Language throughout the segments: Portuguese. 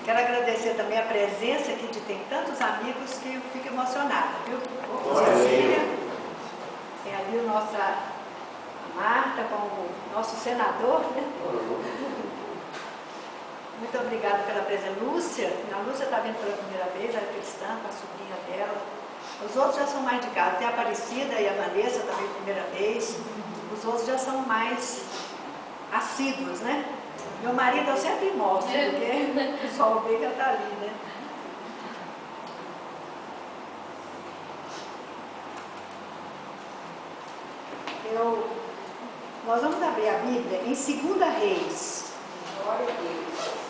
Quero agradecer também a presença aqui de tem tantos amigos que eu fico emocionada, viu? Cecília, tem ali a Marta como nosso senador, né? Muito obrigada pela presença. Lúcia, a Lúcia está vindo pela primeira vez, ela é cristã, com a sobrinha dela. Os outros já são mais de casa. Tem a Aparecida e a Vanessa também primeira vez. Os outros já são mais assíduos, né? Meu marido eu sempre mostro, porque o pessoal vê que ela está ali, né? Nós vamos abrir a Bíblia em 2 Reis. Glória a Deus.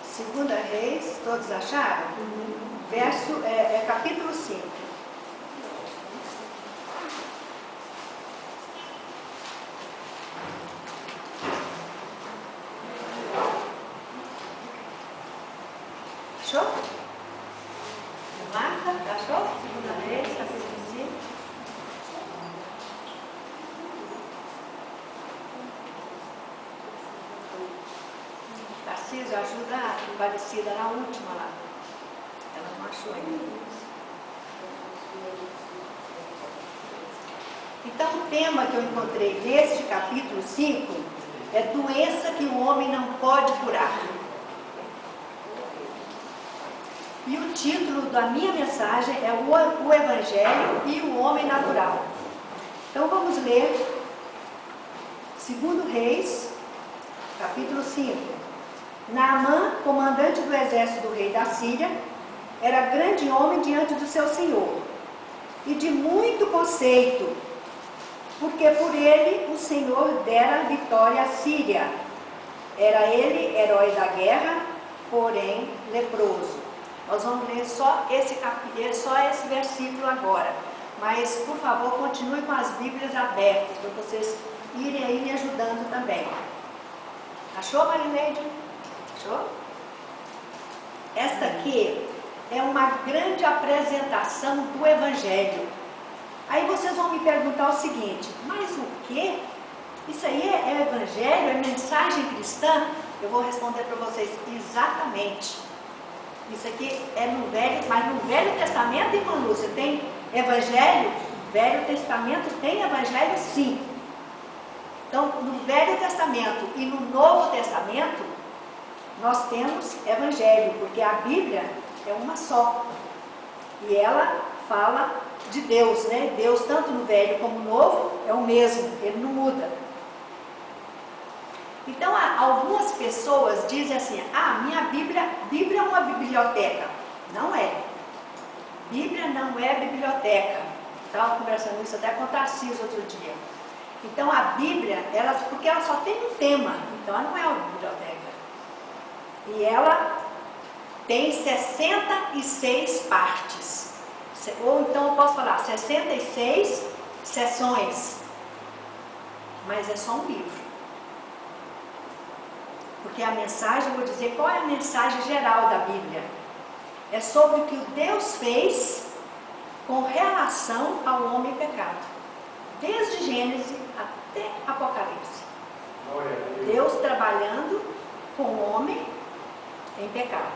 Segunda Reis, todos acharam? Verso, capítulo 5. Achou? Marta, achou? Segunda Reis, capítulo 5. Tarcísio, ajuda a Aparecida na última lá. Ela não achou ainda. Então, o tema que eu encontrei neste capítulo 5 é doença que o homem não pode curar. E o título da minha mensagem é o Evangelho e o Homem Natural. Então, vamos ler 2 Reis, capítulo 5. Naamã, comandante do exército do rei da Síria, era grande homem diante do seu senhor, e de muito conceito, porque por ele o Senhor dera vitória à Síria. Era ele herói da guerra, porém leproso. Nós vamos ler só esse versículo agora, mas por favor continue com as Bíblias abertas, para vocês irem aí me ajudando também. Achou, Marineide? Achou? Esta aqui é uma grande apresentação do Evangelho. Aí vocês vão me perguntar o seguinte: mas o quê? Isso aí é Evangelho? É mensagem cristã? Eu vou responder para vocês exatamente. Isso aqui é no Velho, mas no Velho Testamento, irmã Lúcia, tem Evangelho? No Velho Testamento tem Evangelho, sim. Então, no Velho Testamento e no Novo Testamento, nós temos Evangelho, porque a Bíblia é uma só. E ela fala de Deus, né? Deus, tanto no Velho como no Novo, é o mesmo, ele não muda. Então, algumas pessoas dizem assim: minha Bíblia é uma biblioteca. Não é. Bíblia não é biblioteca. Estava conversando isso até com o Tarcísio outro dia. Então, a Bíblia, porque ela só tem um tema, então ela não é uma biblioteca. E ela tem 66 partes. Ou então eu posso falar 66 seções. Mas é só um livro. Porque a mensagem, eu vou dizer qual é a mensagem geral da Bíblia. É sobre o que Deus fez com relação ao homem pecado. Desde Gênesis até Apocalipse. Deus trabalhando com o homem em pecado.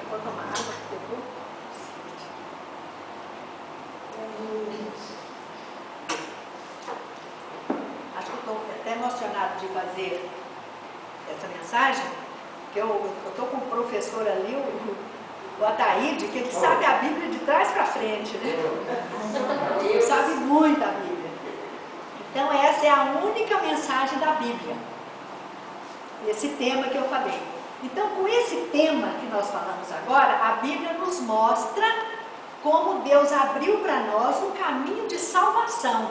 Vou tomar água, por Acho que eu estou até emocionado de fazer essa mensagem, porque eu estou com um professor ali, o Ataíde, que ele sabe a Bíblia de trás para frente, né? Ele sabe muito a Bíblia. Então essa é a única mensagem da Bíblia. Esse tema que eu falei. Então, com esse tema que nós falamos agora, a Bíblia nos mostra como Deus abriu para nós um caminho de salvação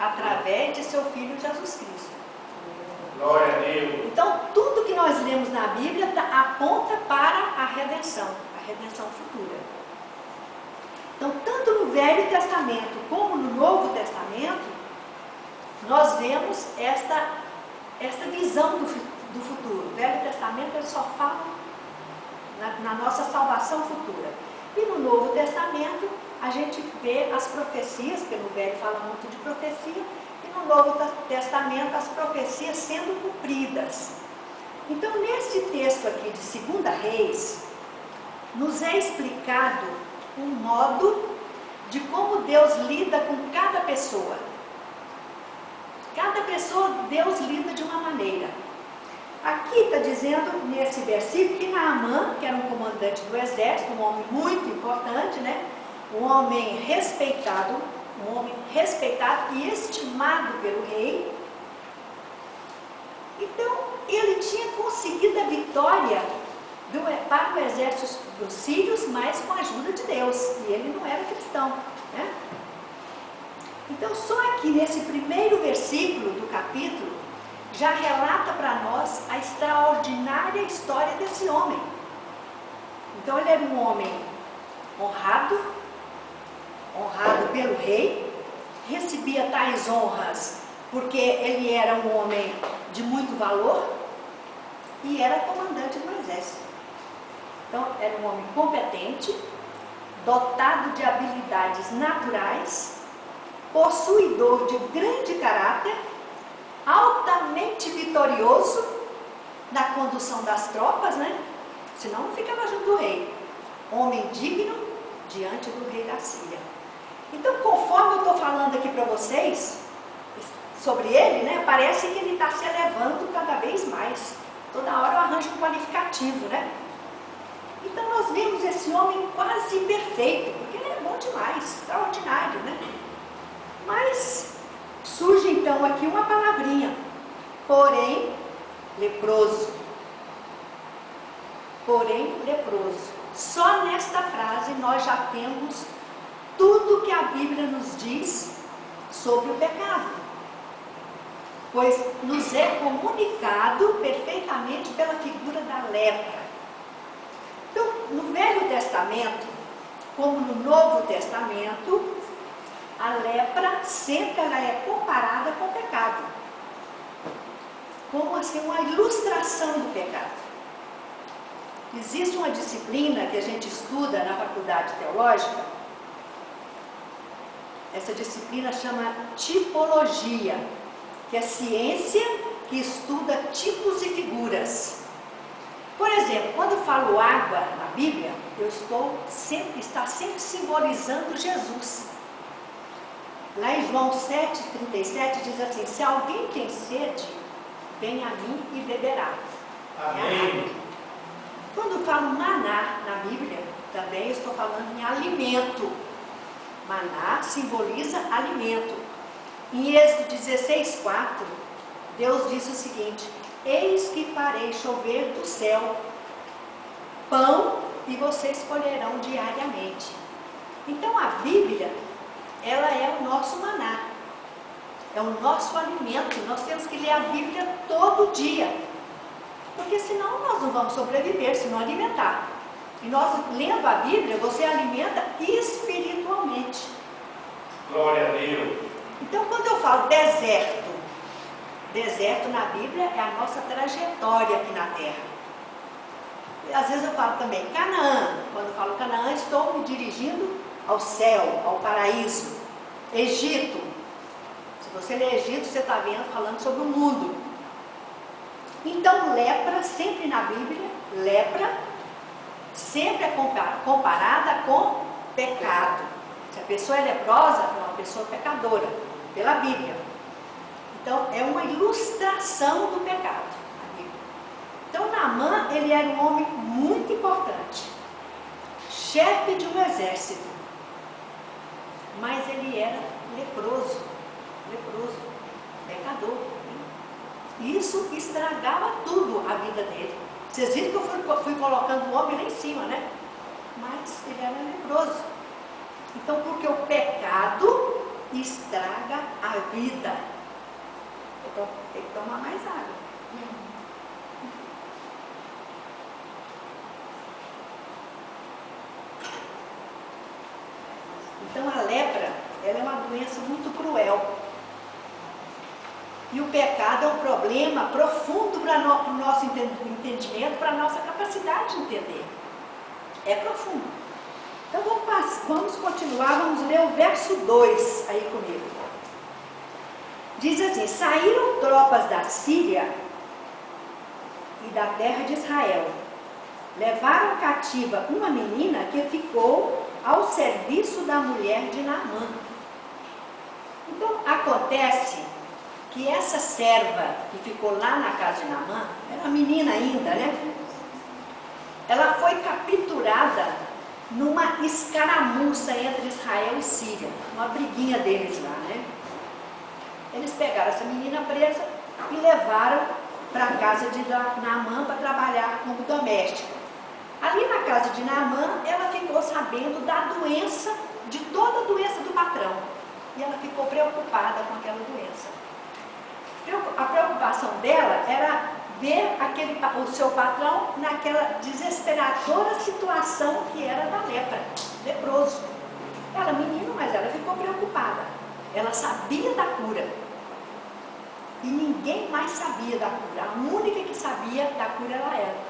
através de seu Filho Jesus Cristo. Glória a Deus. Então, tudo que nós lemos na Bíblia aponta para a redenção futura. Então, tanto no Velho Testamento como no Novo Testamento, nós vemos esta visão do futuro. O Velho Testamento ele só fala na nossa salvação futura. E no Novo Testamento, a gente vê as profecias, porque no Velho fala muito de profecia, e no Novo Testamento as profecias sendo cumpridas. Então, nesse texto aqui de 2 Reis, nos é explicado um modo de como Deus lida com cada pessoa. Cada pessoa, Deus lida de uma maneira. Aqui está dizendo, nesse versículo, que Naamã, que era um comandante do exército, um homem muito importante, né? Um homem respeitado e estimado pelo rei. Então, ele tinha conseguido a vitória para o exército dos sírios, mas com a ajuda de Deus. E ele não era cristão, né? Então, só aqui nesse primeiro versículo do capítulo, já relata para nós a extraordinária história desse homem. Então, ele era um homem honrado pelo rei, recebia tais honras porque ele era um homem de muito valor e era comandante do exército. Então, era um homem competente, dotado de habilidades naturais, possuidor de grande caráter, altamente vitorioso na condução das tropas, né? Senão não ficava junto do rei. Homem digno diante do rei da Síria. Então, conforme eu estou falando aqui para vocês sobre ele, né? Parece que ele está se elevando cada vez mais. Toda hora eu arranjo um qualificativo, né? Então, nós vemos esse homem quase perfeito, porque ele é bom demais, extraordinário, né? Mas surge então aqui uma palavrinha, porém leproso. Porém leproso. Só nesta frase nós já temos tudo que a Bíblia nos diz sobre o pecado, pois nos é comunicado perfeitamente pela figura da lepra. Então, no Velho Testamento, como no Novo Testamento, a lepra sempre ela é comparada com o pecado, como assim uma ilustração do pecado. Existe uma disciplina que a gente estuda na faculdade teológica. Essa disciplina chama tipologia, que é ciência que estuda tipos e figuras. Por exemplo, quando eu falo água na Bíblia, está sempre simbolizando Jesus. Lá em João 7,37 diz assim: se alguém tem sede, venha a mim e beberá. Amém. Quando eu falo maná na Bíblia, também estou falando em alimento. Maná simboliza alimento. Em Êxodo 16,4, Deus diz o seguinte: eis que farei chover do céu pão e vocês colherão diariamente. Então a Bíblia, ela é o nosso maná, é o nosso alimento. Nós temos que ler a Bíblia todo dia, porque senão nós não vamos sobreviver se não alimentar. E nós, lendo a Bíblia, você alimenta espiritualmente. Glória a Deus. Então, quando eu falo deserto, deserto na Bíblia é a nossa trajetória aqui na Terra. E, às vezes eu falo também Canaã. Quando eu falo Canaã, estou me dirigindo ao céu, ao paraíso. Egito. Se você ler Egito, você está vendo, falando sobre o mundo. Então, lepra, sempre na Bíblia, lepra sempre é comparada com pecado. Se a pessoa é leprosa, é uma pessoa pecadora, pela Bíblia. Então, é uma ilustração do pecado, a Bíblia. Então, Naamã, ele era um homem muito importante, chefe de um exército, mas ele era leproso, pecador. Isso estragava tudo a vida dele. Vocês viram que eu fui colocando o homem lá em cima, né? Mas ele era leproso. Então, porque o pecado estraga a vida. Então, tem que tomar mais água. Então, a lepra, ela é uma doença muito cruel. E o pecado é um problema profundo para o nosso entendimento, para a nossa capacidade de entender. É profundo. Então vamos continuar, vamos ler o verso 2 aí comigo. Diz assim: saíram tropas da Síria e da terra de Israel. Levaram cativa uma menina que ficou ao serviço da mulher de Naamã. Então acontece que essa serva que ficou lá na casa de Naamã, era menina ainda, né? Ela foi capturada numa escaramuça entre Israel e Síria, uma briguinha deles lá, né? Eles pegaram essa menina presa e levaram para a casa de Naamã para trabalhar como doméstica. Ali na casa de Naamã, ela ficou sabendo da doença, de toda a doença do patrão. E ela ficou preocupada com aquela doença. A preocupação dela era ver o seu patrão naquela desesperadora situação que era da lepra, leproso. Ela menina, mas ela ficou preocupada. Ela sabia da cura. E ninguém mais sabia da cura. A única que sabia da cura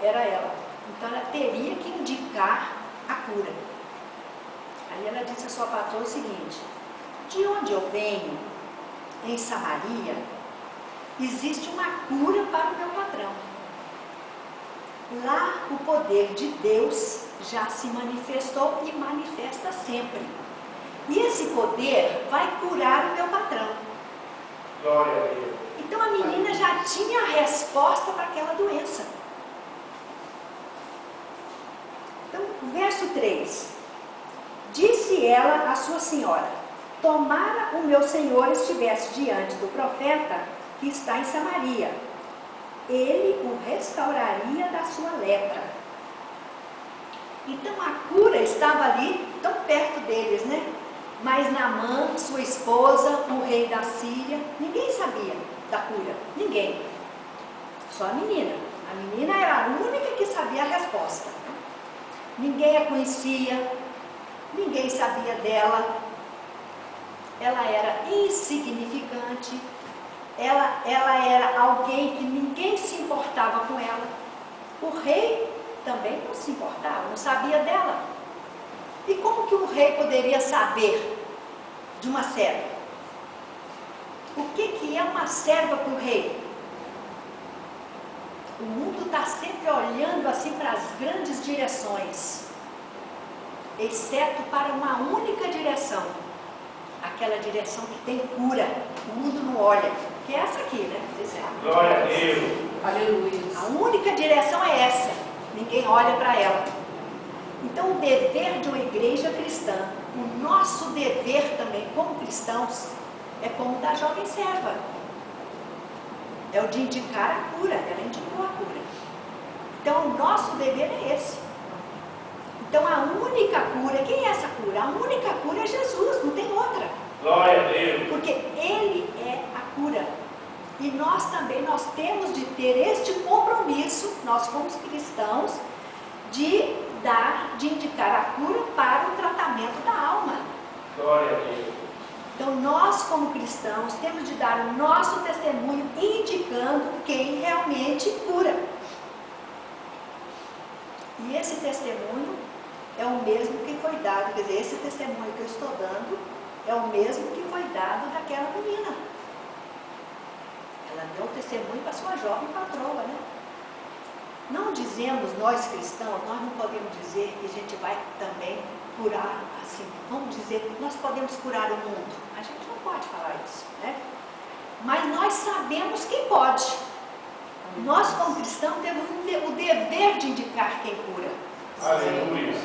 era ela. Então ela teria que indicar a cura. Aí ela disse à sua patroa o seguinte: de onde eu venho, em Samaria, existe uma cura para o meu patrão. Lá o poder de Deus já se manifestou e manifesta sempre. E esse poder vai curar o meu patrão. Glória a Deus. Então a menina já tinha a resposta para aquela doença. Então, verso 3. Disse ela à sua senhora: tomara o meu senhor estivesse diante do profeta que está em Samaria, ele o restauraria da sua lepra. Então a cura estava ali, tão perto deles, né? Mas Naamã, sua esposa, o rei da Síria, ninguém sabia da cura, ninguém. Só a menina. A menina era a única que sabia a resposta. Ninguém a conhecia, ninguém sabia dela. Ela era insignificante. Ela era alguém que ninguém se importava com ela. O rei também não se importava, não sabia dela. E como que o rei poderia saber de uma serva? O que é uma serva para o rei? O mundo está sempre olhando assim para as grandes direções, exceto para uma única direção. Aquela direção que tem cura. O mundo não olha. Que é essa aqui, né? Vocês sabem. Glória a Deus. Aleluia. A única direção é essa. Ninguém olha para ela. Então, o dever de uma igreja cristã, o nosso dever também como cristãos, é como da jovem serva. É o de indicar a cura. Ela indicou a cura. Então, o nosso dever é esse. Então, a única cura, quem é essa cura? A única cura é Jesus, não tem outra. Glória a Deus. Porque Ele é a cura. E nós também, nós temos de ter este compromisso, nós como cristãos, de indicar a cura para o tratamento da alma. Glória a Deus. Então, nós como cristãos, temos de dar o nosso testemunho indicando quem realmente cura. E esse testemunho é o mesmo que foi dado, quer dizer, esse testemunho que eu estou dando é o mesmo que foi dado daquela menina. Ela deu testemunho para sua jovem patroa, né? Não dizemos, nós cristãos, nós não podemos dizer que a gente vai também curar, assim, vamos dizer que nós podemos curar o mundo. A gente não pode falar isso, né? Mas nós sabemos quem pode. Nós, como cristãos, temos o dever de indicar quem cura. Aleluia.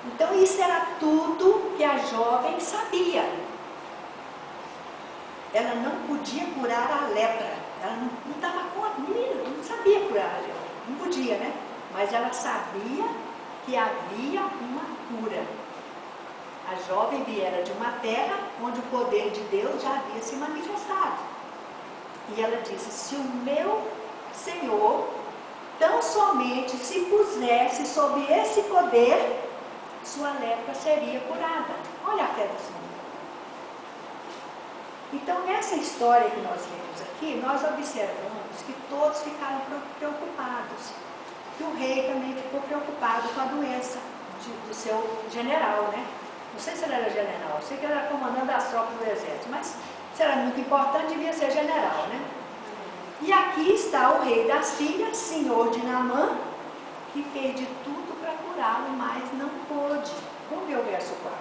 Então, isso era tudo que a jovem sabia. Ela não podia curar a lepra. Ela não estava com a menina, não sabia curar a lepra. Não podia, né? Mas ela sabia que havia uma cura. A jovem viera de uma terra onde o poder de Deus já havia se manifestado. E ela disse: se o meu Senhor tão somente se pusesse sob esse poder, sua lepra seria curada. Olha a fé dessa mulher. Então, nessa história que nós lemos aqui, nós observamos que todos ficaram preocupados. Que o rei também ficou preocupado com a doença. do seu general, né? Não sei se ele era general, eu sei que ele era comandante das tropas do exército, mas se era muito importante, devia ser general, né? E aqui está o rei da Síria, senhor de Naamã, que fez de tudo para curá-lo, mas não pôde. Vamos ver o verso 4.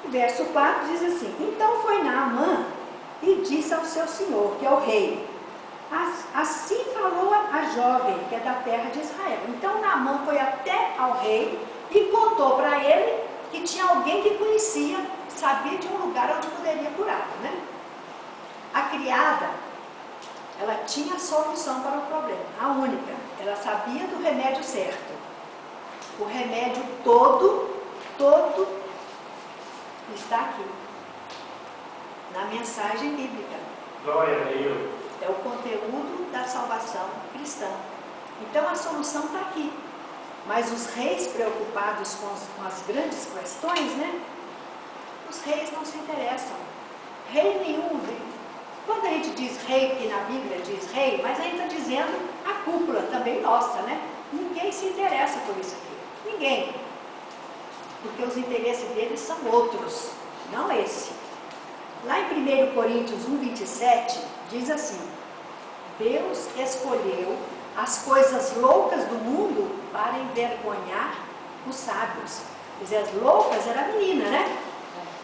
O verso 4 diz assim: então foi Naamã e disse ao seu senhor, que é o rei. Assim falou a jovem, que é da terra de Israel. Então Naamã foi até ao rei e contou para ele que tinha alguém que conhecia, sabia de um lugar onde poderia curá-lo, né? A criada, ela tinha a solução para o problema, a única. Ela sabia do remédio certo. O remédio todo está aqui, na mensagem bíblica. Glória a Deus. É o conteúdo da salvação cristã. Então a solução está aqui. Mas os reis preocupados com as grandes questões, né? Os reis não se interessam. Rei nenhum. Quando a gente diz rei, porque na Bíblia diz rei, mas a gente está dizendo a cúpula também nossa, né? Ninguém se interessa por isso aqui. Ninguém. Porque os interesses deles são outros, não esse. Lá em 1 Coríntios 1:27, diz assim: Deus escolheu as coisas loucas do mundo para envergonhar os sábios. Quer dizer, as loucas era a menina, né?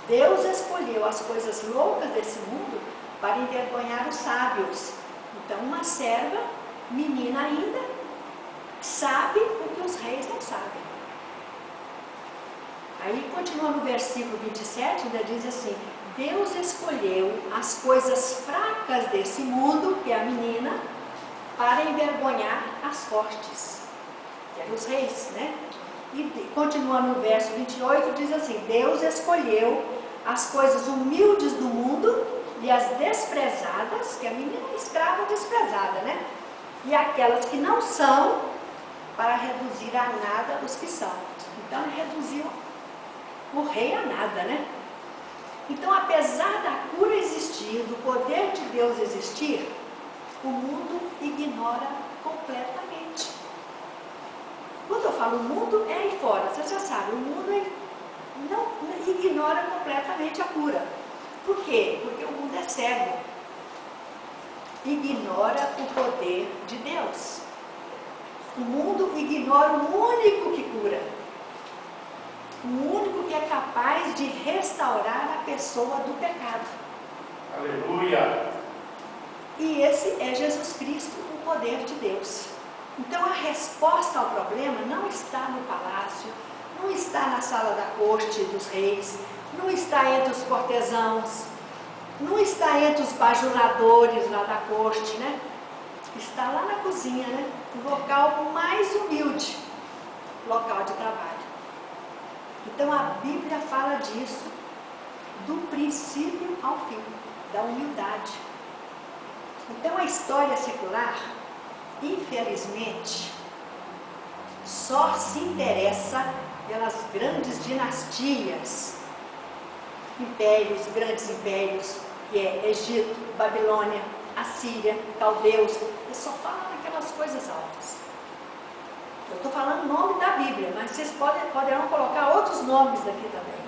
Deus escolheu as coisas loucas desse mundo para envergonhar os sábios. Então, uma serva, menina ainda, sabe o que os reis não sabem. Aí continua no versículo 27, ainda diz assim: Deus escolheu as coisas fracas desse mundo, que é a menina, para envergonhar as fortes, que eram os reis, né? E continua no verso 28, diz assim: Deus escolheu as coisas humildes do mundo e as desprezadas, que a menina é escrava desprezada, né? E aquelas que não são, para reduzir a nada os que são. Então ele reduziu o rei a nada, né? Então, apesar da cura existir, do poder de Deus existir, o mundo ignora completamente. Quando eu falo mundo, é aí fora, você já sabe, o mundo não ignora completamente a cura. Por quê? Porque o mundo é cego. Ignora o poder de Deus. O mundo ignora o único que cura. O único que é capaz de restaurar a pessoa do pecado. Aleluia. E esse é Jesus Cristo, o poder de Deus. Então a resposta ao problema não está no palácio, não está na sala da corte dos reis, não está entre os cortesãos, não está entre os bajuladores lá da corte, né? Está lá na cozinha, né? No local mais humilde, local de trabalho. Então a Bíblia fala disso, do princípio ao fim, da humildade. Então a história secular, infelizmente, só se interessa pelas grandes dinastias, impérios, grandes impérios, que é Egito, Babilônia, Assíria, Caldeus. Eles só falam aquelas coisas altas. Eu estou falando o nome da Bíblia, mas vocês poderão colocar outros nomes aqui também.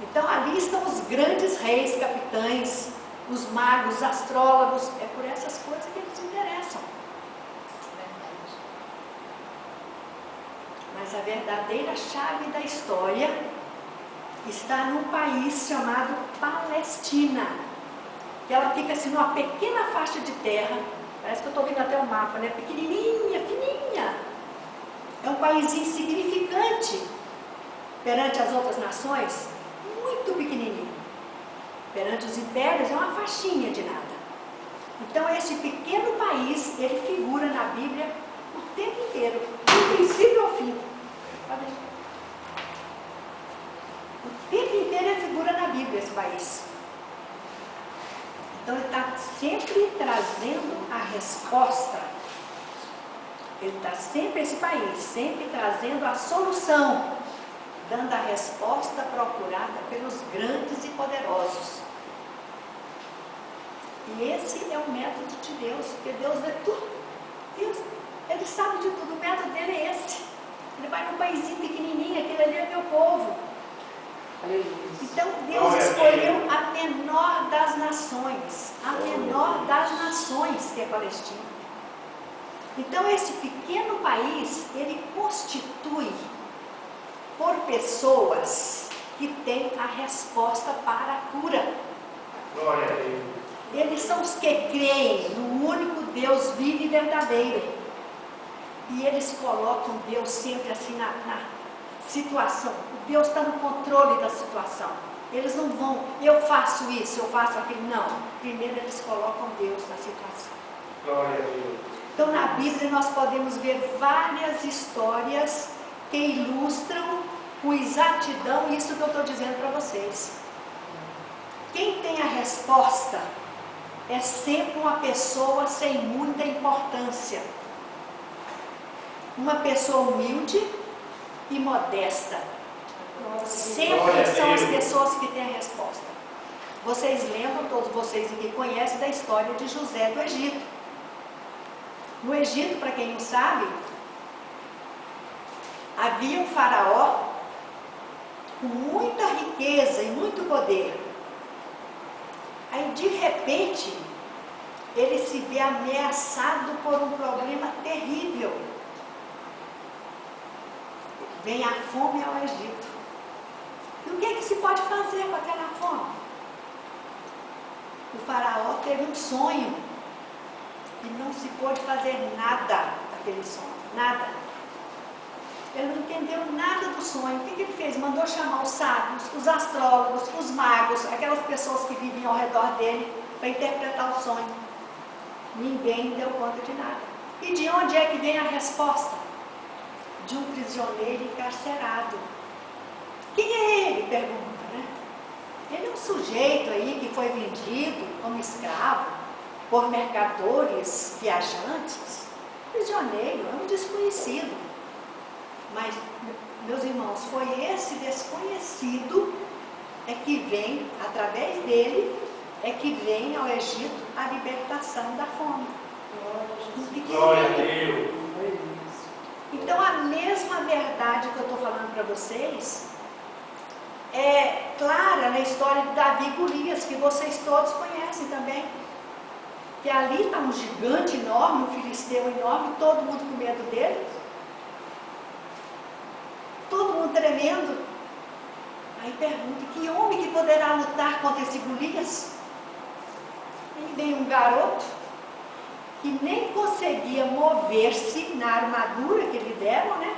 Então ali estão os grandes reis, capitães, os magos, os astrólogos. É por essas coisas que eles se interessam. Mas a verdadeira chave da história está num país chamado Palestina, que ela fica assim numa pequena faixa de terra. Parece que eu estou vendo até o mapa, né? Pequenininha, fininha. É um país insignificante perante as outras nações, muito pequenininho. Perante os impérios é uma faixinha de nada. Então esse pequeno país, ele figura na Bíblia o tempo inteiro, do princípio ao fim. O tempo inteiro ele figura na Bíblia, esse país. Então ele está sempre trazendo a resposta. Ele está sempre, esse país, sempre trazendo a solução, dando a resposta procurada pelos grandes e poderosos. E esse é o método de Deus, porque Deus vê tudo. Deus, Ele sabe de tudo, o método dele é esse. Ele vai no um paísinho pequenininho, aquele ali é meu povo. Aleluia. Então Deus escolheu a menor das nações, a menor das nações, que é a Palestina. Então esse pequeno país, ele constitui por pessoas que têm a resposta para a cura. Glória a Deus. Eles são os que creem no único Deus vivo e verdadeiro. E eles colocam Deus sempre assim na situação. Deus está no controle da situação. Eles não vão, eu faço isso, eu faço aquilo. Não. Primeiro eles colocam Deus na situação. Glória a Deus. Então na Bíblia nós podemos ver várias histórias que ilustram com exatidão isso que eu estou dizendo para vocês. Quem tem a resposta é sempre uma pessoa sem muita importância. Uma pessoa humilde e modesta. Sempre são as pessoas que têm a resposta. Vocês lembram, todos vocês aqui conhecem da história de José do Egito. No Egito, para quem não sabe, havia um faraó com muita riqueza e muito poder. Aí, de repente, ele se vê ameaçado por um problema terrível. Vem a fome ao Egito. E o que é que se pode fazer com aquela fome? O faraó teve um sonho e não se pôde fazer nada daquele sonho, nada. Ele não entendeu nada do sonho. O que ele fez? Mandou chamar os sábios, os astrólogos, os magos, aquelas pessoas que vivem ao redor dele para interpretar o sonho. Ninguém deu conta de nada. E de onde é que vem a resposta? De um prisioneiro encarcerado. Quem é ele? Pergunta, né? Ele é um sujeito aí que foi vendido como escravo por mercadores viajantes. Prisioneiro, é um desconhecido. Mas, meus irmãos, foi esse desconhecido é que vem, através dele, é que vem ao Egito a libertação da fome. Glória a Deus. Então, a mesma verdade que eu estou falando para vocês é clara na história de Davi e Golias, que vocês todos conhecem também. Que ali está um gigante enorme, um filisteu enorme, todo mundo com medo dele. Todo mundo tremendo. Aí pergunta, que homem que poderá lutar contra esse Golias? Aí vem um garoto que nem conseguia mover-se na armadura que lhe deram, né?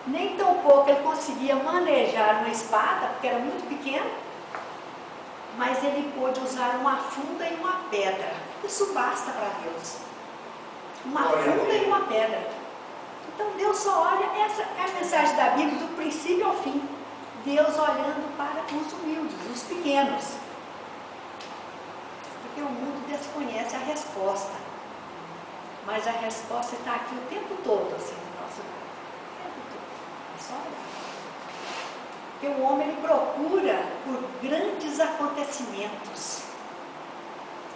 Nem tampouco ele conseguia manejar uma espada, porque era muito pequeno. Mas ele pôde usar uma funda e uma pedra. Isso basta para Deus. Uma funda e uma pedra. Então Deus só olha, essa é a mensagem da Bíblia do princípio ao fim. Deus olhando para os humildes, os pequenos. Porque o mundo desconhece a resposta. Mas a resposta está aqui o tempo todo, assim, no nosso lado. O tempo todo. É só olhar. Porque o homem, ele procura por grandes acontecimentos.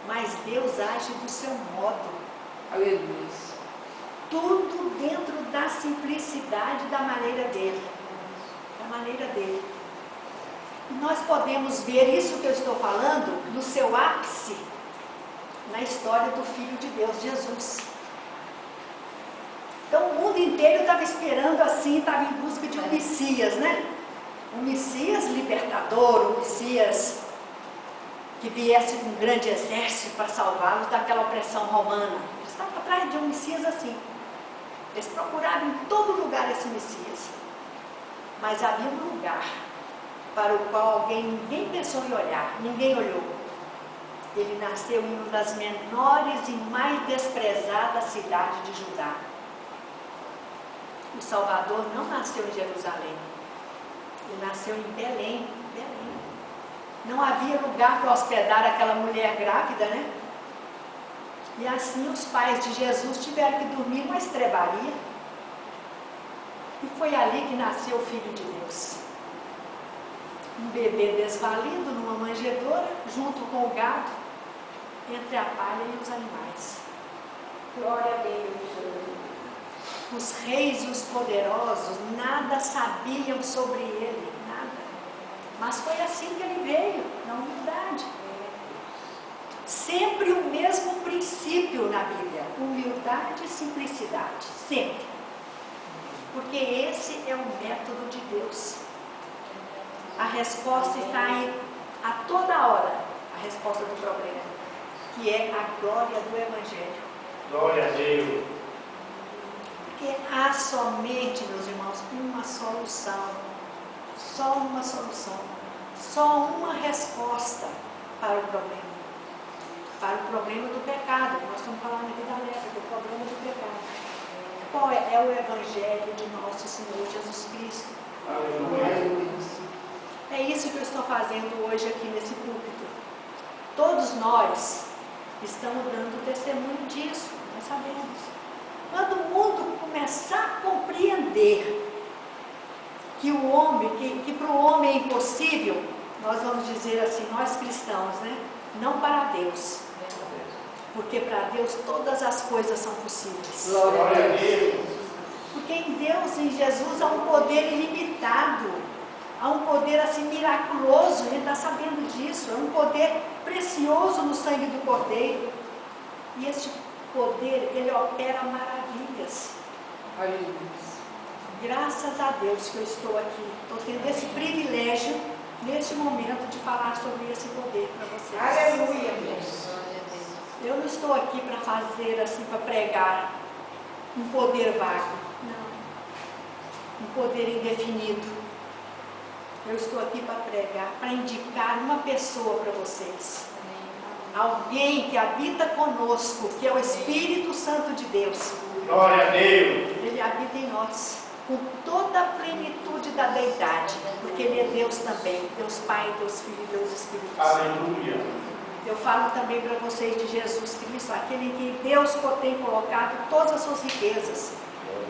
Mas Deus age do seu modo. Aleluia. Tudo dentro da simplicidade da maneira dele. Da maneira dele. E nós podemos ver isso que eu estou falando no seu ápice na história do Filho de Deus, Jesus. Então o mundo inteiro estava esperando assim, estava em busca de um Messias, né? Um Messias libertador, um Messias que viesse com um grande exército para salvá-los daquela opressão romana. Eles estavam atrás de um Messias assim. Eles procuravam em todo lugar esse Messias. Mas havia um lugar para o qual ninguém pensou em olhar, ninguém olhou. Ele nasceu em uma das menores e mais desprezadas cidades de Judá. O Salvador não nasceu em Jerusalém. Ele nasceu em Belém. Não havia lugar para hospedar aquela mulher grávida, né? E assim os pais de Jesus tiveram que dormir numa estrebaria. E foi ali que nasceu o Filho de Deus. Um bebê desvalido numa manjedoura, junto com o gado, entre a palha e os animais. Glória a Deus. Os reis e os poderosos nada sabiam sobre ele, nada. Mas foi assim que ele veio, na humildade. Sempre o mesmo princípio na Bíblia: humildade e simplicidade, sempre. Porque esse é o método de Deus. A resposta está aí a toda hora, a resposta do problema, que é a glória do Evangelho. Glória a Deus. Porque há somente, meus irmãos, uma solução. Só uma solução. Só uma resposta para o problema. Para o problema do pecado. Nós estamos falando aqui da lepra, do problema do pecado. Qual é? É o Evangelho de nosso Senhor Jesus Cristo. Aleluia. É isso que eu estou fazendo hoje aqui nesse púlpito. Todos nós estamos dando testemunho disso, nós sabemos. Quando o mundo começar a compreender que o homem, que para o homem é impossível, nós vamos dizer assim, nós cristãos, né? Não para Deus. Porque para Deus todas as coisas são possíveis. Glória a Deus. Porque em Deus, em Jesus, há um poder ilimitado. Há um poder assim miraculoso, ele está sabendo disso. É um poder precioso no sangue do Cordeiro. E este poder, ele opera maravilhas. Aleluia. Graças a Deus que eu estou aqui. Estou tendo esse privilégio, neste momento, de falar sobre esse poder para vocês. Aleluia, Deus. Eu não estou aqui para fazer assim, para pregar um poder vago. Não. Um poder indefinido. Eu estou aqui para pregar, para indicar uma pessoa para vocês. Alguém que habita conosco, que é o Espírito Santo de Deus. Glória a Deus. Ele habita em nós, com toda a plenitude da deidade, porque Ele é Deus também, Deus Pai, Deus Filho e Deus Espírito Santo. Aleluia. Eu falo também para vocês de Jesus Cristo, aquele em que Deus tem colocado todas as suas riquezas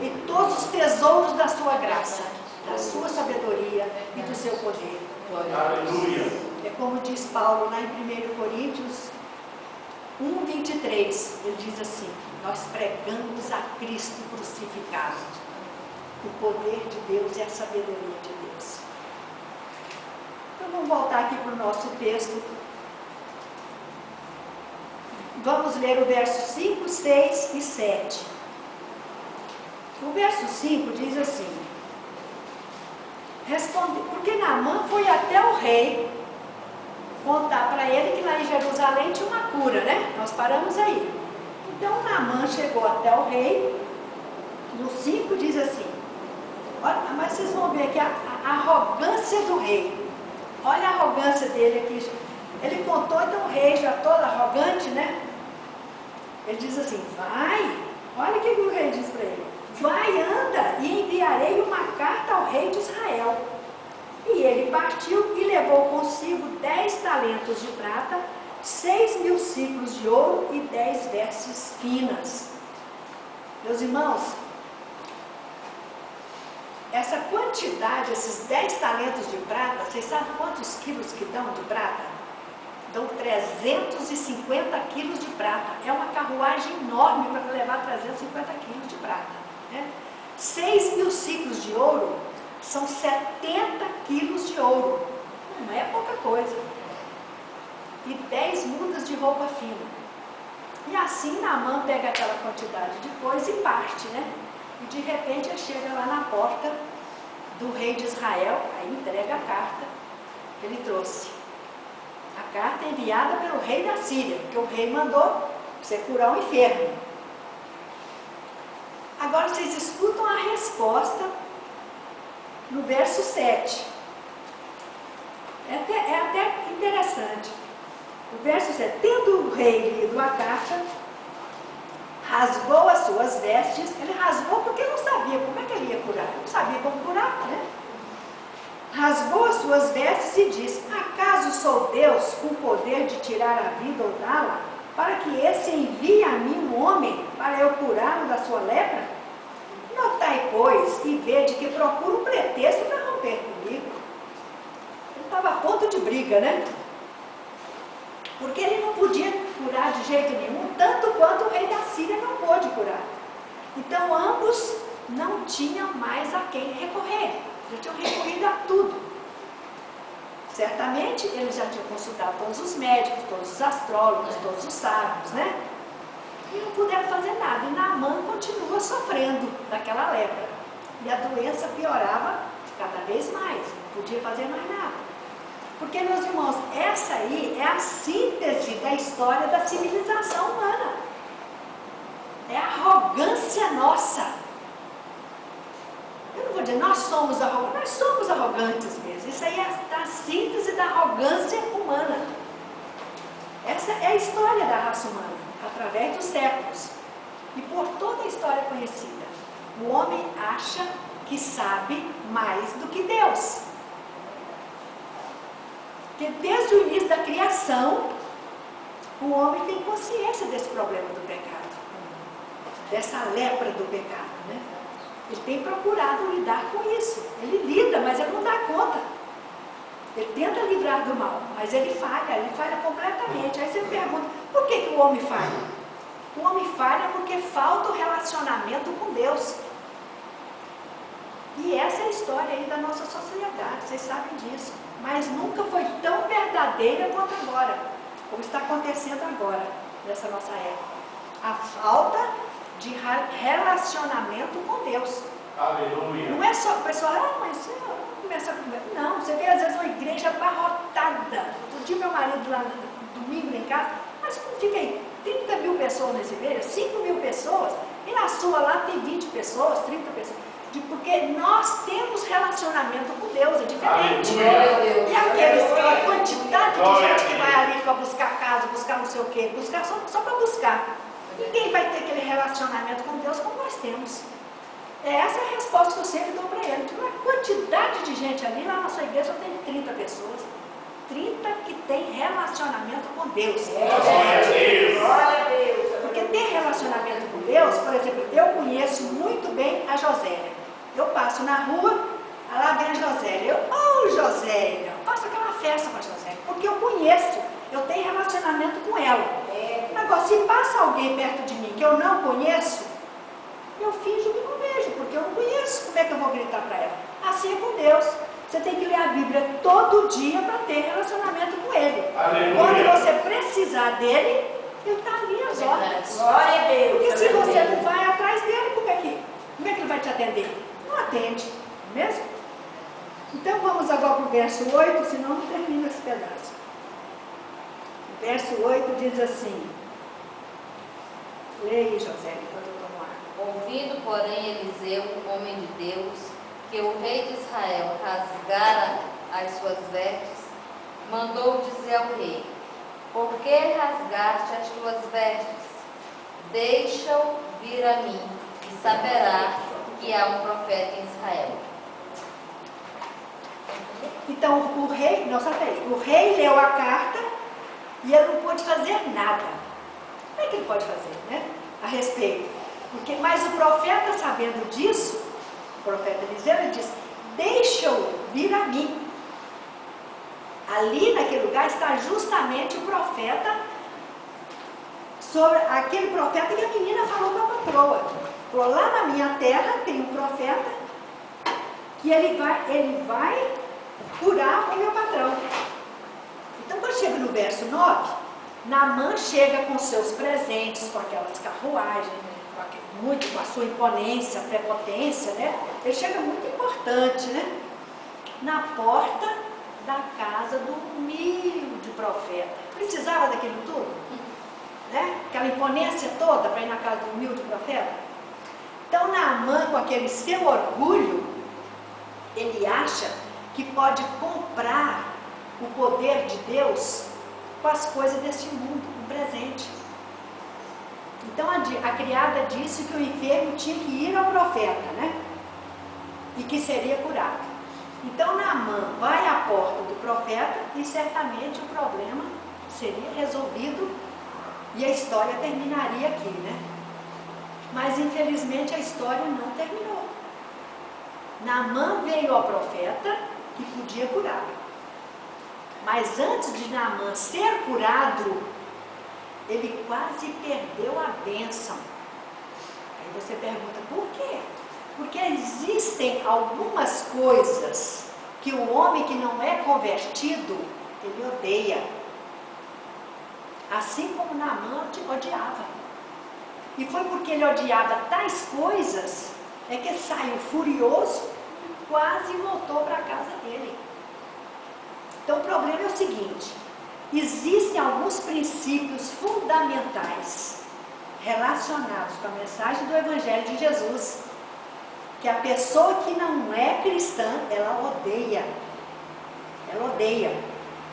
e todos os tesouros da sua graça, da sua sabedoria e do seu poder. Aleluia. É como diz Paulo lá em 1 Coríntios 1:23, ele diz assim: nós pregamos a Cristo crucificado. O poder de Deus e a sabedoria de Deus. Então vamos voltar aqui para o nosso texto. Vamos ler o verso 5, 6 e 7. O verso 5 diz assim: porque Naamã foi até o rei contar para ele que lá em Jerusalém tinha uma cura, né? Nós paramos aí. Então Naamã chegou até o rei. No 5 diz assim, olha, mas vocês vão ver aqui a arrogância do rei. Olha a arrogância dele aqui. Ele contou, então o rei já todo arrogante, né? Ele diz assim, vai, olha o que o rei diz para ele. Vai, anda, e enviarei uma carta ao rei de Israel. E ele partiu e levou consigo 10 talentos de prata, 6.000 ciclos de ouro e 10 vestes finas. Meus irmãos, essa quantidade, esses 10 talentos de prata, vocês sabem quantos quilos que dão de prata? Dão 350 quilos de prata. É uma carruagem enorme para levar 350 quilos de prata. Né? 6.000 ciclos de ouro são 70 quilos de ouro. Não é pouca coisa. E 10 mudas de roupa fina. E assim Naamã pega aquela quantidade de coisa e parte, né? E de repente ele chega lá na porta do rei de Israel, aí entrega a carta que ele trouxe. A carta é enviada pelo rei da Síria, que o rei mandou você curar um enfermo. Agora vocês escutam a resposta no verso 7. É até interessante. O verso 7. Tendo o rei lido a carta, rasgou as suas vestes. Ele rasgou porque não sabia como é que ele ia curar. Ele não sabia como curar, né? Rasgou as suas vestes e disse: acaso sou Deus com o poder de tirar a vida ou dá-la, para que esse envie a mim um homem para eu curá-lo da sua lepra? Notai, pois, e vede que procura um pretexto para romper comigo. Ele estava a ponto de briga, né? Porque ele não podia curar de jeito nenhum, tanto quanto o rei da Síria não pôde curar. Então ambos não tinham mais a quem recorrer. Já tinham recorrido a tudo. Certamente eles já tinham consultado todos os médicos, todos os astrólogos, todos os sábios, né? E não puderam fazer nada. E Naamã continua sofrendo daquela lepra. E a doença piorava cada vez mais. Não podia fazer mais nada. Porque, meus irmãos, essa aí é a síntese da história da civilização humana. É a arrogância nossa. Eu não vou dizer, nós somos arrogantes mesmo. Isso aí é a síntese da arrogância humana. Essa é a história da raça humana, através dos séculos. E por toda a história conhecida, o homem acha que sabe mais do que Deus. Porque desde o início da criação, o homem tem consciência desse problema do pecado, dessa lepra do pecado, né? Ele tem procurado lidar com isso. Ele lida, mas ele não dá conta. Ele tenta livrar do mal, mas ele falha completamente. Aí você pergunta, por que o homem falha? O homem falha porque falta o relacionamento com Deus. E essa é a história aí da nossa sociedade, vocês sabem disso. Mas nunca foi tão verdadeira quanto agora, como está acontecendo agora, nessa nossa época. A falta de relacionamento com Deus. Aleluia. Não é só o pessoal, mas começa a comer. Não, você vê às vezes uma igreja abarrotada. Outro dia meu marido lá domingo em casa, mas fica aí, 30 mil pessoas nessa igreja, 5 mil pessoas, e na sua lá tem 20 pessoas, 30 pessoas. Porque nós temos relacionamento com Deus, é diferente. Aleluia. E aquela quantidade de gente que vai ali para buscar casa, buscar não sei o quê, buscar só para buscar. Ninguém vai ter aquele relacionamento com Deus como nós temos. Essa é a resposta que eu sempre dou para ele. Tem uma quantidade de gente ali, lá na sua igreja só tem 30 pessoas. 30 que tem relacionamento com Deus. Glória a Deus. Glória a Deus. Porque ter relacionamento com Deus, por exemplo, eu conheço muito bem a Josélia. Eu passo na rua, lá vem a Josélia. Josélia, eu faço aquela festa com a Josélia, porque eu conheço, eu tenho relacionamento com ela. Agora, se passa alguém perto de mim que eu não conheço, eu finjo que não vejo, porque eu não conheço. Como é que eu vou gritar para ela? Assim é com Deus. Você tem que ler a Bíblia todo dia para ter relacionamento com Ele. Aleluia. Quando você precisar dele, Ele está ali às ordens. Glória a Deus. Porque se você não vai atrás dele, como é que ele vai te atender? Não atende, não é mesmo? Então vamos agora para o verso 8, senão não termina esse pedaço. O verso 8 diz assim, leia aí, José, enquanto eu tomo ar. Ouvindo, porém, Eliseu, homem de Deus, que o rei de Israel rasgara as suas vestes, mandou dizer ao rei: por que rasgaste as tuas vestes? Deixa-o vir a mim, e saberá que há um profeta em Israel. Então o rei, nossa aí, o rei leu a carta e ele não pôde fazer nada. Como é que ele pode fazer, né? A respeito. Mas o profeta, sabendo disso, o profeta Eliseu, ele diz: deixa-o vir a mim. Ali naquele lugar está justamente o profeta, sobre aquele profeta que a menina falou para a patroa. Falou: lá na minha terra tem um profeta que ele vai curar o meu patrão. Então quando chega no verso 9, Naamã chega com seus presentes, com aquelas carruagens, com a sua imponência, prepotência, né? Ele chega muito importante, né? Na porta da casa do humilde profeta. Precisava daquilo tudo? Né? Aquela imponência toda para ir na casa do humilde profeta? Então Naamã, com aquele seu orgulho, ele acha que pode comprar o poder de Deus com as coisas deste mundo, um presente. Então a criada disse que o enfermo tinha que ir ao profeta, né? E que seria curado. Então Naamã vai à porta do profeta e certamente o problema seria resolvido e a história terminaria aqui, né? Mas infelizmente a história não terminou. Naamã veio ao profeta que podia curar. Mas antes de Naamã ser curado, ele quase perdeu a bênção. Aí você pergunta, por quê? Porque existem algumas coisas que o homem que não é convertido, ele odeia. Assim como Naamã odiava. E foi porque ele odiava tais coisas, é que saiu furioso e quase voltou para a casa dele. Então o problema é o seguinte: existem alguns princípios fundamentais relacionados com a mensagem do Evangelho de Jesus, que a pessoa que não é cristã, ela odeia. Ela odeia.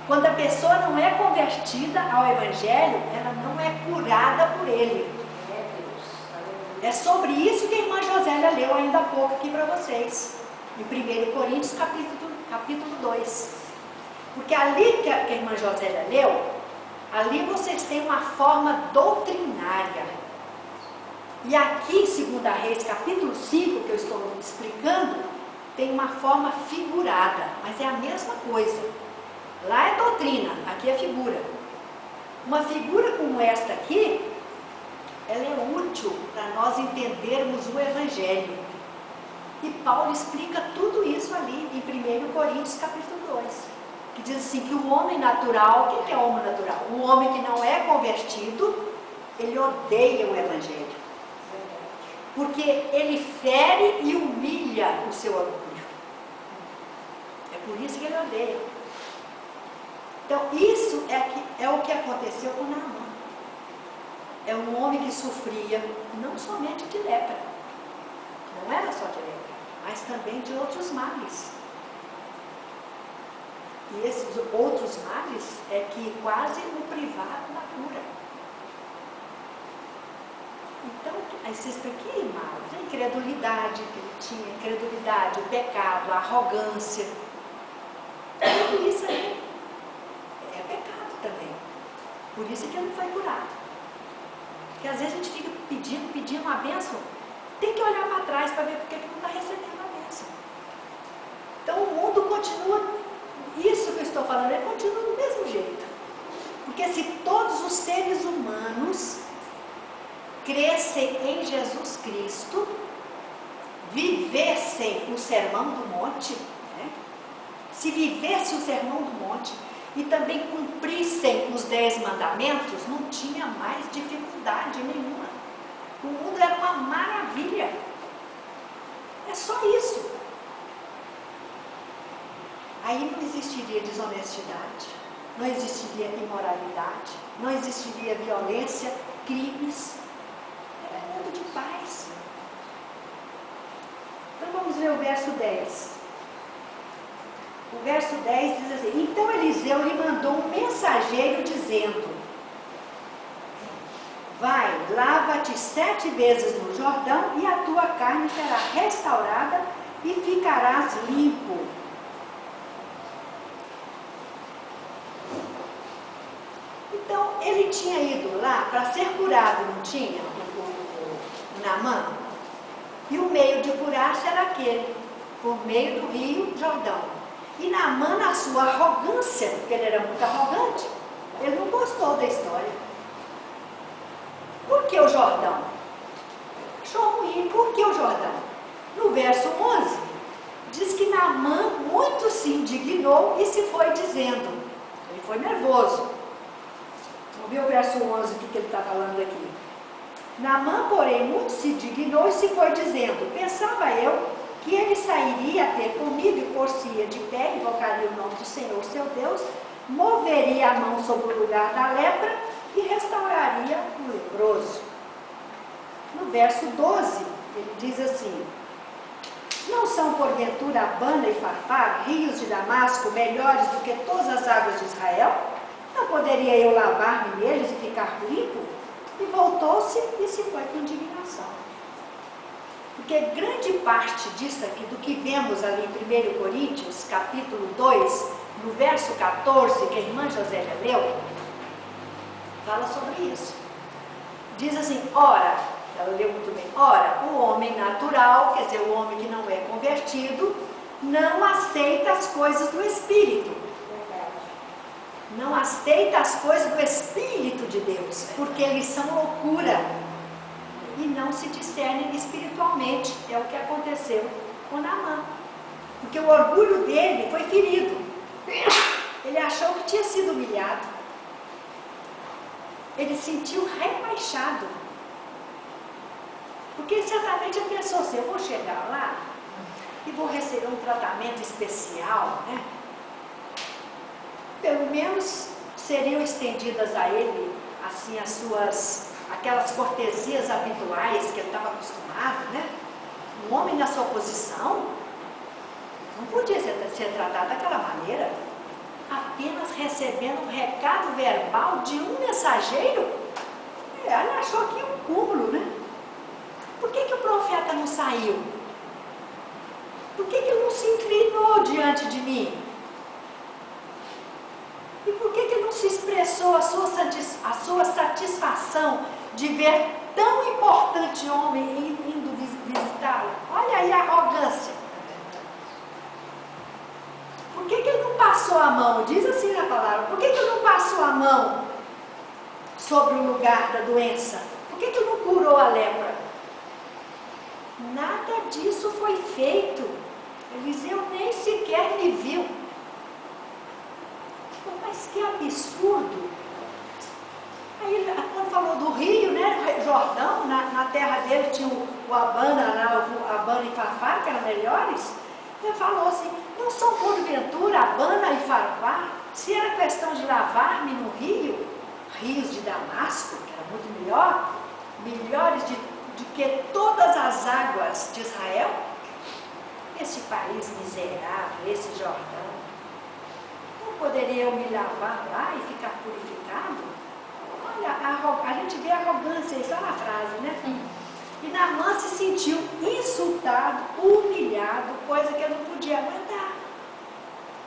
Quando a pessoa não é convertida ao Evangelho, ela não é curada por ele. É sobre isso que a irmã Josélia leu ainda há pouco aqui para vocês, em 1 Coríntios capítulo 2. Porque ali que a irmã Josélia leu, ali vocês têm uma forma doutrinária. E aqui em 2 Reis capítulo 5, que eu estou explicando, tem uma forma figurada, mas é a mesma coisa. Lá é doutrina, aqui é figura. Uma figura como esta aqui, ela é útil para nós entendermos o Evangelho. E Paulo explica tudo isso ali em 1 Coríntios capítulo 2. Que diz assim, que o homem natural, o que é o homem natural? O homem que não é convertido, ele odeia o Evangelho. Porque ele fere e humilha o seu orgulho. É por isso que ele odeia. Então, isso é o que aconteceu com Naamã. É um homem que sofria não somente de lepra, não era só de lepra, mas também de outros males. E esses outros males é que quase o privaram da cura. Então, esses pequenos males, a incredulidade que ele tinha, incredulidade, o pecado, a arrogância, tudo isso aí é pecado também. Por isso que ele não foi curado. Porque às vezes a gente fica pedindo uma bênção, tem que olhar para trás para ver porque que não está recebendo a bênção. Então o mundo continua, isso que eu estou falando, ele continua do mesmo jeito. Porque se todos os seres humanos crescem em Jesus Cristo, vivessem o sermão do monte, né? Se vivesse o sermão do monte, e também cumprissem os 10 mandamentos, não tinha mais dificuldade nenhuma. O mundo era uma maravilha. É só isso. Aí não existiria desonestidade, não existiria imoralidade, não existiria violência, crimes. Era um mundo de paz. Então vamos ver o verso 10. O verso 10 diz assim: então Eliseu lhe mandou um mensageiro dizendo: vai, lava-te 7 vezes no Jordão e a tua carne será restaurada e ficarás limpo. Então ele tinha ido lá para ser curado, não tinha? O Naamã. E o meio de curar-se era aquele, por meio do rio Jordão. E Naamã, na sua arrogância, porque ele era muito arrogante, ele não gostou da história. Por que o Jordão? Achou ruim. Por que o Jordão? No verso 11, diz que Naamã muito se indignou e se foi dizendo. Ele foi nervoso. Vamos ver o verso 11, o que ele está falando aqui. Naamã, porém, muito se indignou e se foi dizendo: pensava eu que ele sairia a ter comigo e por-se-ia de pé, invocaria o nome do Senhor, seu Deus, moveria a mão sobre o lugar da lepra e restauraria o leproso. No verso 12, ele diz assim: não são porventura Abana e Farpar, rios de Damasco, melhores do que todas as águas de Israel? Não poderia eu lavar-me neles e ficar limpo? E voltou-se e se foi com indignação. Porque grande parte disso aqui, do que vemos ali em 1 Coríntios, capítulo 2, no verso 14, que a irmã Josélia leu, fala sobre isso. Diz assim: ora, ela leu muito bem, ora, o homem natural, quer dizer, o homem que não é convertido, não aceita as coisas do Espírito. Não aceita as coisas do Espírito de Deus, porque eles são loucura. e não se discernem espiritualmente. É o que aconteceu com Naamã. Porque o orgulho dele foi ferido. Ele achou que tinha sido humilhado. Ele se sentiu rebaixado. Porque certamente ele pensou assim, eu vou chegar lá e vou receber um tratamento especial, né? Pelo menos seriam estendidas a ele, assim, aquelas cortesias habituais que ele estava acostumado, né? Um homem na sua posição não podia ser tratado daquela maneira, apenas recebendo um recado verbal de um mensageiro. Ele achou que um cúmulo, né? Por que o profeta não saiu? Por que ele não se inclinou diante de mim? E por que ele não se expressou a sua satisfação de ver tão importante homem indo visitá-lo? Olha aí a arrogância. Por que ele não passou a mão? Diz assim na palavra. Por que ele não passou a mão sobre o lugar da doença? Por que ele não curou a lepra? Nada disso foi feito. Eliseu nem sequer me viu. Mas que absurdo! Aí, quando falou do rio, né, Jordão, na terra dele tinha o Abana, lá, o Abana e Farpar, que eram melhores. Ele falou assim, não são porventura Abana e Farpar? Se era questão de lavar-me no rio, rios de Damasco, que era muito melhor, melhores de que todas as águas de Israel, esse país miserável, esse Jordão, não poderia eu me lavar lá e ficar purificado? Olha, a gente vê a arrogância, isso é uma frase, né? E Naamã se sentiu insultado, humilhado, coisa que eu não podia aguentar.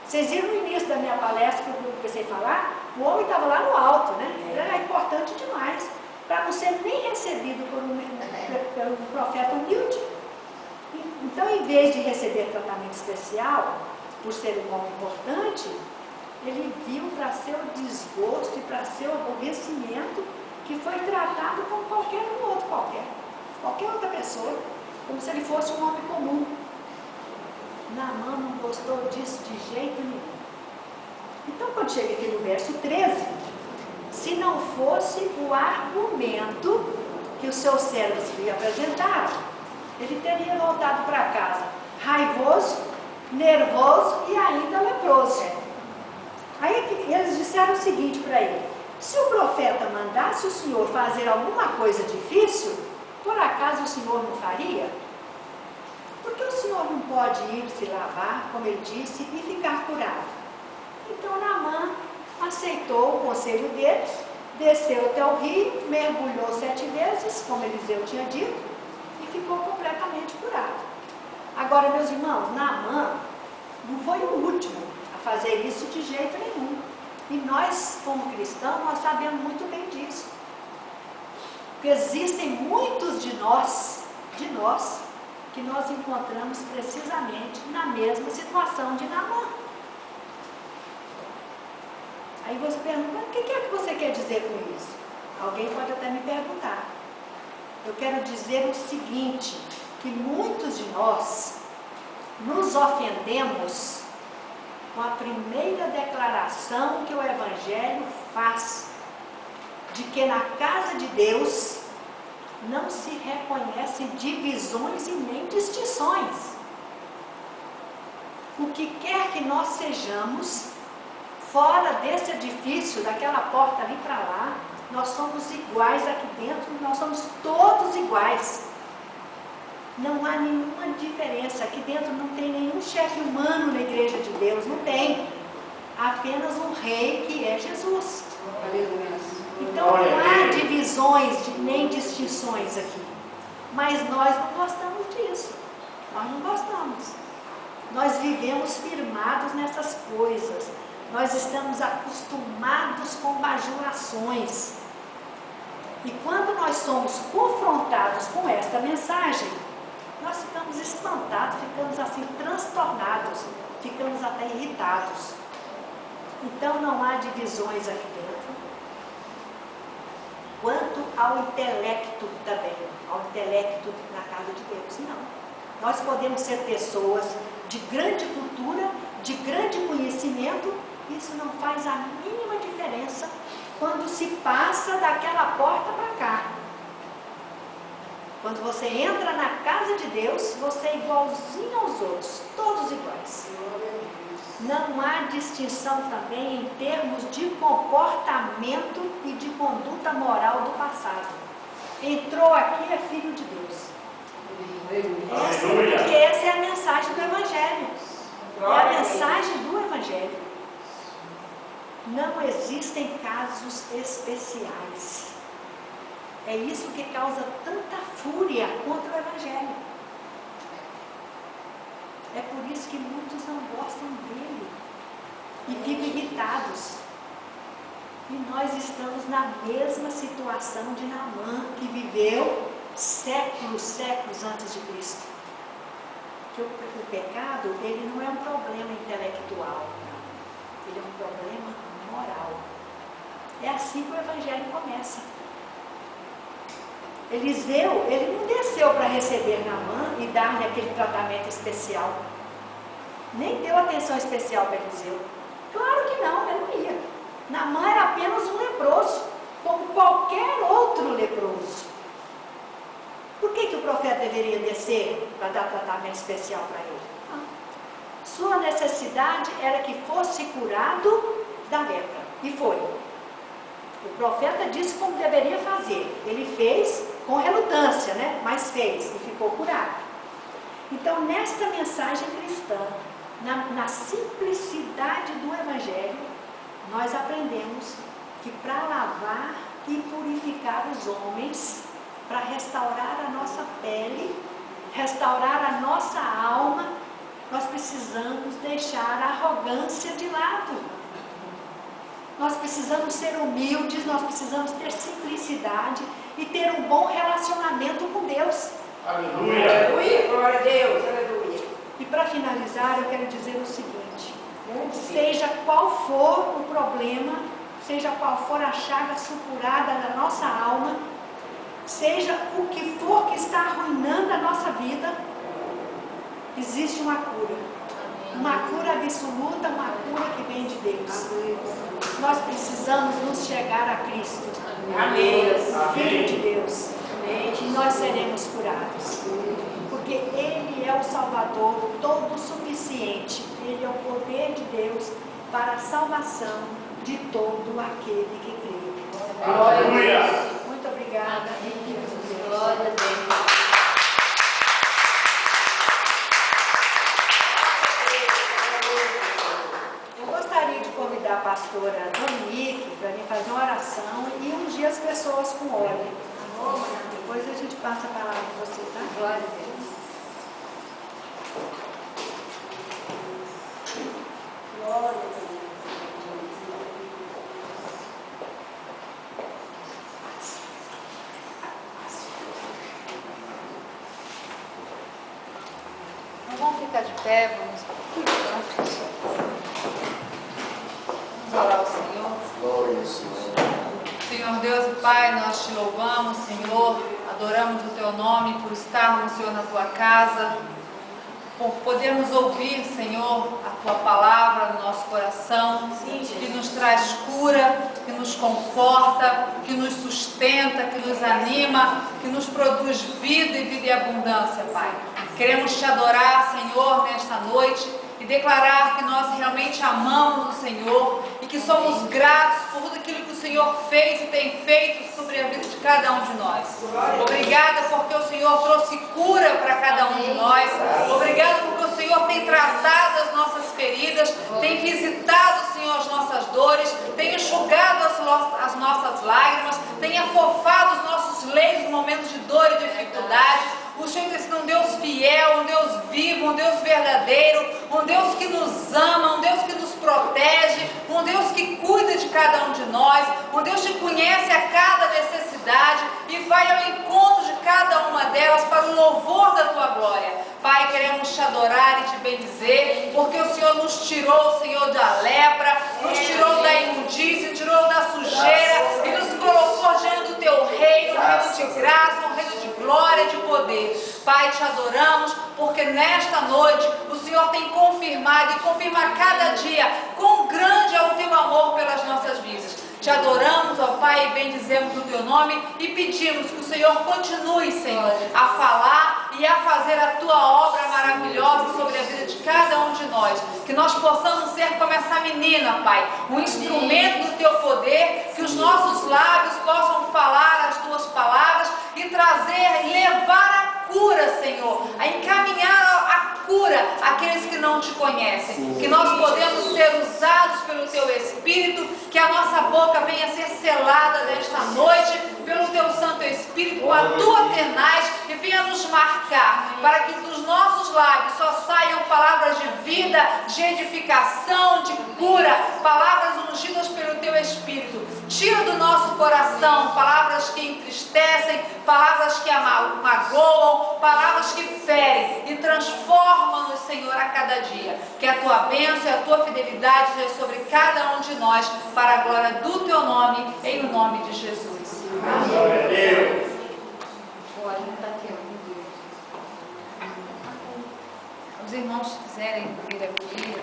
Vocês viram no início da minha palestra que eu comecei a falar? O homem estava lá no alto, né? Ele era importante demais, para não ser nem recebido pelo profeta humilde. Então, em vez de receber tratamento especial, por ser um homem importante, ele viu para seu desgosto e para seu aborrecimento que foi tratado como qualquer outro qualquer outra pessoa, como se ele fosse um homem comum. Naamã não gostou disso de jeito nenhum. Então, quando chega aqui no verso 13, se não fosse o argumento que os seus servos lhe apresentaram, ele teria voltado para casa raivoso, nervoso e ainda leproso. Aí eles disseram o seguinte para ele: se o profeta mandasse o senhor fazer alguma coisa difícil, por acaso o senhor não faria? Por que o senhor não pode ir se lavar, como ele disse, e ficar curado? Então Naamã aceitou o conselho deles, desceu até o rio, mergulhou 7 vezes, como Eliseu tinha dito, e ficou completamente curado. Agora, meus irmãos, Naamã não foi o último a fazer isso de jeito nenhum. E nós, como cristãos, nós sabemos muito bem disso. Porque existem muitos de nós, que nós encontramos precisamente na mesma situação de Naamã. Aí você pergunta, mas o que é que você quer dizer com isso? Alguém pode até me perguntar. Eu quero dizer o seguinte, que muitos de nós nos ofendemos com a primeira declaração que o Evangelho faz, de que na casa de Deus não se reconhecem divisões e nem distinções. O que quer que nós sejamos, fora desse edifício, daquela porta ali para lá, nós somos iguais aqui dentro, nós somos todos iguais. Não há nenhuma diferença. Aqui dentro não tem nenhum chefe humano na igreja de Deus, não tem. Apenas um rei que é Jesus. Então não há divisões nem distinções aqui. Mas nós não gostamos disso. Nós não gostamos. Nós vivemos firmados nessas coisas. Nós estamos acostumados com bajulações. E quando nós somos confrontados com esta mensagem, nós ficamos espantados, ficamos assim transtornados, ficamos até irritados. Então não há divisões aqui dentro. quanto ao intelecto também, ao intelecto na casa de Deus. Não. Nós podemos ser pessoas de grande cultura, de grande conhecimento, isso não faz a mínima diferença quando se passa daquela porta para cá. Quando você entra na casa de Deus, você é igualzinho aos outros, todos iguais. Não há distinção também em termos de comportamento e de conduta moral do passado. Entrou aqui, é filho de Deus. Porque essa é a mensagem do Evangelho. É a mensagem do Evangelho. Não existem casos especiais. É isso que causa tanta fúria contra o Evangelho. É por isso que muitos não gostam dele e ficam irritados. E nós estamos na mesma situação de Naamã, que viveu séculos antes de Cristo. Que o pecado, ele não é um problema intelectual, não. Ele é um problema moral. É assim que o Evangelho começa. Eliseu, ele não desceu para receber Naamã e dar-lhe aquele tratamento especial. Nem deu atenção especial para Eliseu. Claro que não, ele não ia. Naamã era apenas um leproso, como qualquer outro leproso. Por que o profeta deveria descer para dar tratamento especial para ele? Não. Sua necessidade era que fosse curado da lepra. E foi. O profeta disse como deveria fazer. Ele fez com relutância, né? Mas fez e ficou curado. Então, nesta mensagem cristã, na simplicidade do Evangelho, nós aprendemos que para lavar e purificar os homens, para restaurar a nossa pele, restaurar a nossa alma, nós precisamos deixar a arrogância de lado. Nós precisamos ser humildes, nós precisamos ter simplicidade e ter um bom relacionamento com Deus. Aleluia! Aleluia! Glória a Deus! Aleluia! E para finalizar, eu quero dizer o seguinte: seja qual for o problema, seja qual for a chaga supurada da nossa alma, seja o que for que está arruinando a nossa vida, existe uma cura. Uma cura absoluta, uma cura que vem de Deus. Nós precisamos nos chegar a Cristo. Amém. Filho de Deus. E nós seremos curados. Porque Ele é o Salvador todo suficiente. Ele é o poder de Deus para a salvação de todo aquele que crê. Aleluia! Muito obrigada. Glória a Deus. Convidar a pastora Dominique para vir fazer uma oração e ungir as pessoas com óleo. Depois a gente passa a palavra para você, tá? Glória a Deus. Glória a Deus. Então vamos ficar de pé, vamos orar ao Senhor. Glória ao Senhor. Senhor Deus e Pai, nós te louvamos, Senhor, adoramos o Teu nome por estarmos, Senhor, na Tua casa, por podermos ouvir, Senhor, a Tua palavra no nosso coração, que nos traz cura, que nos conforta, que nos sustenta, que nos anima, que nos produz vida e vida e abundância, Pai. Queremos Te adorar, Senhor, nesta noite e declarar que nós realmente amamos o Senhor e que somos gratos por tudo aquilo que o Senhor fez e tem feito sobre a vida de cada um de nós. Obrigada porque o Senhor trouxe cura para cada um de nós. Obrigada porque o Senhor tem tratado as nossas feridas, tem visitado, Senhor, as nossas dores, tem enxugado as nossas lágrimas, tem afofado os nossos leitos em momentos de dor e dificuldade. O Senhor tem sido um Deus fiel, um Deus vivo, um Deus verdadeiro, um Deus que nos ama, um Deus que nos protege, um Deus que cuida de cada um de nós, um Deus que conhece a cada necessidade e vai ao encontro de cada uma delas para o louvor da Tua glória. Pai, queremos Te adorar e Te bendizer, porque o Senhor nos tirou, Senhor, da lepra, nos tirou da imundícia, tirou da sujeira e nos colocou diante do Teu reino de graça, um reino de glória e de poder. Pai, te adoramos, porque nesta noite o Senhor tem confirmado e confirma a cada dia quão grande é o teu amor pelas nossas vidas. Te adoramos, ó Pai, e bendizemos o teu nome e pedimos que o Senhor continue, Senhor, a falar e a fazer a tua obra maravilhosa sobre a vida de cada um de nós. Que nós possamos ser como essa menina, Pai, um instrumento do teu poder, que os nossos lábios possam falar as tuas palavras e trazer, levar a cura, Senhor, a encaminhar a cura àqueles que não te conhecem. Que nós podemos ser usados pelo teu Espírito, que a nossa boca venha a ser selada nesta noite pelo teu Santo Espírito, com a tua tenaz, e venha nos marcar, para que dos nossos lábios só saiam palavras de vida, de edificação, de cura, palavras ungidas pelo teu Espírito. Tira do nosso coração palavras que entristecem, palavras que magoam, palavras que ferem, e transforma-nos, Senhor, a cada dia. Que a tua bênção e a tua fidelidade seja sobre cada um de nós, para a glória do teu nome, em o nome de Jesus. Glória a Deus. Os irmãos quiserem vir aqui.